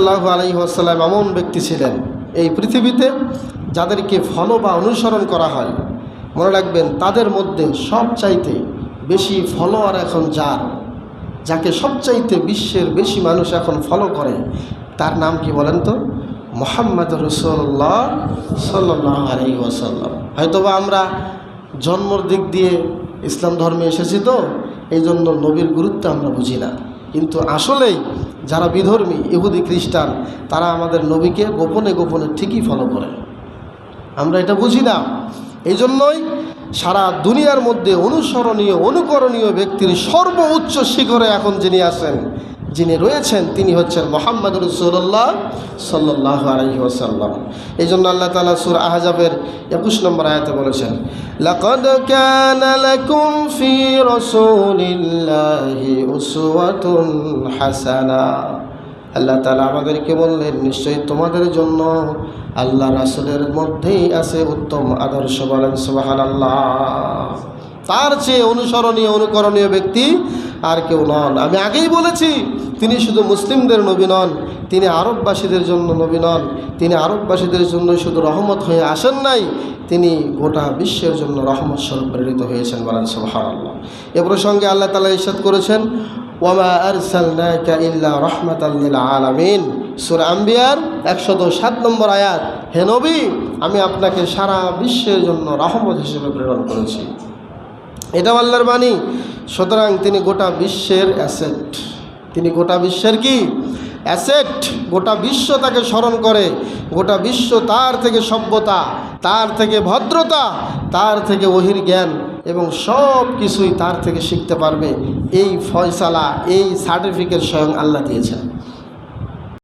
সাল্লাল্লাহু আলাইহি ওয়াসাল্লাম এমন ব্যক্তি ছিলেন এই পৃথিবীতে যাদেরকে ফলো বা অনুসরণ করা হয়, মনে রাখবেন তাদের মধ্যে সবচাইতে বেশি ফলোয়ার এখন যাকে সবচাইতে বিশ্বের বেশি মানুষ এখন ফলো করে, তার নাম কি বলেন তো? মুহাম্মদ রাসূলুল্লাহ সাল্লাল্লাহু আলাইহি ওয়াসাল্লাম। হয়তোবা আমরা জন্মর দিক দিয়ে ইসলাম ধর্মে এসেছি, তো এই জন্য নবীর গুরুত্ব আমরা বুঝি না। কিন্তু আসলেই যারা বিধর্মী ইহুদি খ্রিস্টান, তারা আমাদের নবীকে গোপনে গোপনে ঠিকই ফলো করে, আমরা এটা বুঝি না। এই জন্যই সারা দুনিয়ার মধ্যে অনুসরণীয় অনুকরণীয় ব্যক্তির সর্বোচ্চ শিখরে এখন যিনি রয়েছেন তিনি হচ্ছেন মুহাম্মদ রাসূলুল্লাহ সাল্লাল্লাহু আলাইহি ওয়াসাল্লাম। এই জন্য আল্লাহ তাআলা সূরা আহজাবের 21 নম্বর আয়াতে বলেছেন, লাকাদ কানা লাকুম ফি রাসূলিল্লাহি উসওয়াতুন হাসানা। আল্লাহ তাআলা আমাদেরকে বললেন, নিশ্চয়ই তোমাদের জন্য আল্লাহ রাসূলের মধ্যেই আছে উত্তম আদর্শ। বলেন সুবহানাল্লাহ। তার চেয়ে অনুসরণীয় অনুকরণীয় ব্যক্তি আর কেউ নন। আমি আগেই বলেছি, তিনি শুধু মুসলিমদের নবী নন, তিনি আরববাসীদের জন্য নবী নন। তিনি আরববাসীদের জন্য শুধু রহমত হয়ে আসেন নাই, তিনি গোটা বিশ্বের জন্য রহমত স্বরূপ প্রেরিত হয়েছেন। বলেন সুবহানাল্লাহ। এ প্রসঙ্গে আল্লাহ তাআলা ইরশাদ করেছেন, ওয়ামা আরসালনাকা ইল্লা রাহমাতাল লিল আলামিন। সূরা আম্বিয়ার 107 নম্বর আয়াত। হে নবী, আমি আপনাকে সারা বিশ্বের জন্য রহমত হিসেবে প্রেরণ করেছি। এটাও আল্লাহর বাণী। সুতরাং তিনি গোটা বিশ্বের অ্যাসেট। তিনি গোটা বিশ্বের কি অ্যাসেট? গোটা বিশ্ব তাকে স্মরণ করে। গোটা বিশ্ব তার থেকে সভ্যতা, তার থেকে ভদ্রতা, তার থেকে ওহির জ্ঞান এবং সব কিছুই তার থেকে শিখতে পারবে। এই ফয়সালা, এই সার্টিফিকেট স্বয়ং আল্লাহ দিয়েছেন।